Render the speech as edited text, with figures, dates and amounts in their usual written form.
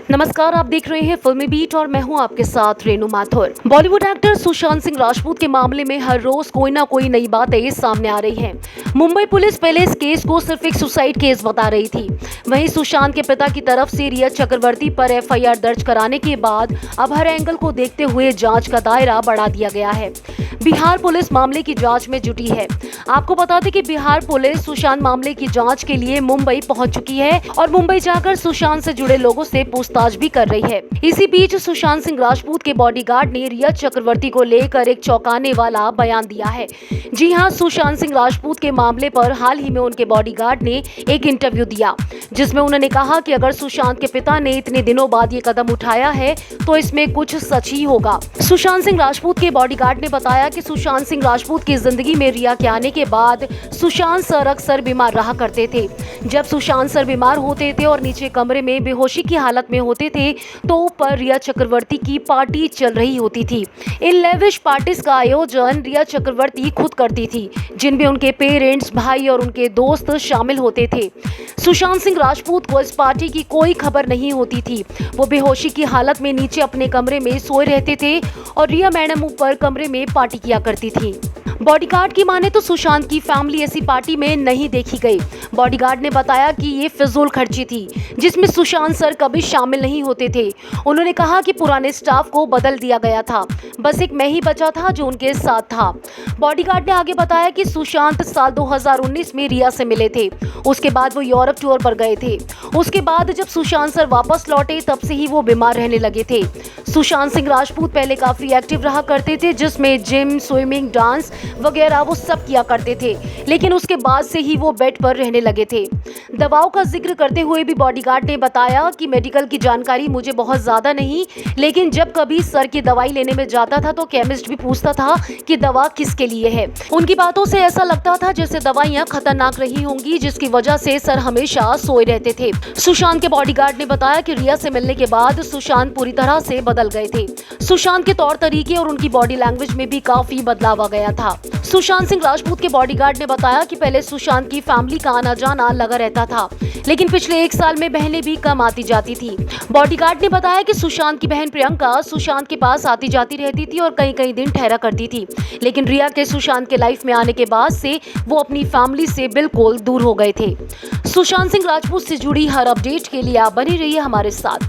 नमस्कार, आप देख रहे हैं फिल्मी बीट और मैं हूं आपके साथ रेनू माथुर। बॉलीवुड एक्टर सुशांत सिंह राजपूत के मामले में हर रोज कोई ना कोई नई बातें सामने आ रही हैं। मुंबई पुलिस पहले इस केस को सिर्फ एक सुसाइड केस बता रही थी। वहीं सुशांत के पिता की तरफ से रिया चक्रवर्ती पर एफआईआर दर्ज कराने के बाद अब हर एंगल को देखते हुए जांच का दायरा बढ़ा दिया गया है। बिहार पुलिस मामले की जांच में जुटी है। आपको बता दें कि बिहार पुलिस सुशांत मामले की जांच के लिए मुंबई पहुंच चुकी है और मुंबई जाकर सुशांत से जुड़े लोगों से पूछताछ भी कर रही है। इसी बीच सुशांत सिंह राजपूत के बॉडीगार्ड ने रिया चक्रवर्ती को लेकर एक चौंकाने वाला बयान दिया है। जी हां, सुशांत सिंह राजपूत के मामले पर हाल ही में उनके बॉडीगार्ड ने एक इंटरव्यू दिया, जिसमें उन्होंने कहा कि अगर सुशांत के पिता ने इतने दिनों बाद ये कदम उठाया है तो इसमें कुछ सच ही होगा। सुशांत सिंह राजपूत के बॉडीगार्ड ने बताया कि सुशांत सिंह राजपूत की जिंदगी में रिया के आने के बाद सुशांत सर अक्सर बीमार रहा करते थे। जब सुशांत सर बीमार होते थे और नीचे कमरे में बेहोशी की हालत में होते थे तो ऊपर रिया चक्रवर्ती की पार्टी चल रही होती थी। इन लेविश पार्टीज का आयोजन रिया चक्रवर्ती खुद करती थी, जिनमें उनके पेरेंट्स, भाई और उनके दोस्त शामिल होते थे। सुशांत सिंह राजपूत को इस पार्टी की कोई खबर नहीं होती थी। वो बेहोशी की हालत में नीचे अपने कमरे में सोए रहते थे और रिया मैडम ऊपर कमरे में पार्टी किया करती थी। बॉडीगार्ड की माने तो सुशांत की फैमिली ऐसी पार्टी में नहीं देखी गई। बॉडीगार्ड ने बताया कि ये फिजूल खर्ची थी, जिसमें सुशांत सर कभी शामिल नहीं होते थे। उन्होंने कहा कि पुराने स्टाफ को बदल दिया गया था, बस एक मैं ही बचा था जो उनके साथ था। बॉडीगार्ड ने आगे बताया कि सुशांत साल 2019 में रिया से मिले थे। उसके बाद वो यूरोप टूर पर गए थे। उसके बाद जब सुशांत सर वापस लौटे तब से ही वो बीमार रहने लगे थे। सुशांत सिंह राजपूत पहले काफी एक्टिव रहा करते थे, जिसमें जिम, स्विमिंग, डांस वगैरह वो सब किया करते थे, लेकिन उसके बाद से ही वो बेड पर रहने लगे थे। दवाओं का जिक्र करते हुए भी बॉडीगार्ड ने बताया कि मेडिकल की जानकारी मुझे बहुत ज्यादा नहीं, लेकिन जब कभी सर की दवाई लेने में जाता था तो केमिस्ट भी पूछता था कि दवा किसके लिए है। उनकी बातों से ऐसा लगता था जैसे दवाइयां खतरनाक रही होंगी, जिसकी वजह से सर हमेशा सोए रहते थे। सुशांत के बॉडीगार्ड ने बताया कि रिया से मिलने के बाद सुशांत पूरी तरह से बदल गए थे। सुशांत के तौर तरीके और उनकी बॉडी लैंग्वेज में भी काफी बदलाव आ गया था। सुशांत सिंह राजपूत के बॉडीगार्ड ने बताया कि पहले सुशांत की फैमिली का आना जाना लगा रहता था, लेकिन पिछले 1 साल में बहनें भी कम आती जाती थी। बॉडीगार्ड ने बताया कि सुशांत की बहन प्रियंका सुशांत के पास आती जाती रहती थी और कई दिन ठहरा करती थी, लेकिन रिया के सुशांत के लाइफ में आने के बाद से वो अपनी फैमिली से बिल्कुल दूर हो गए थे। सुशांत सिंह राजपूत से जुड़ी हर अपडेट के लिए आप बने रहिए हमारे साथ।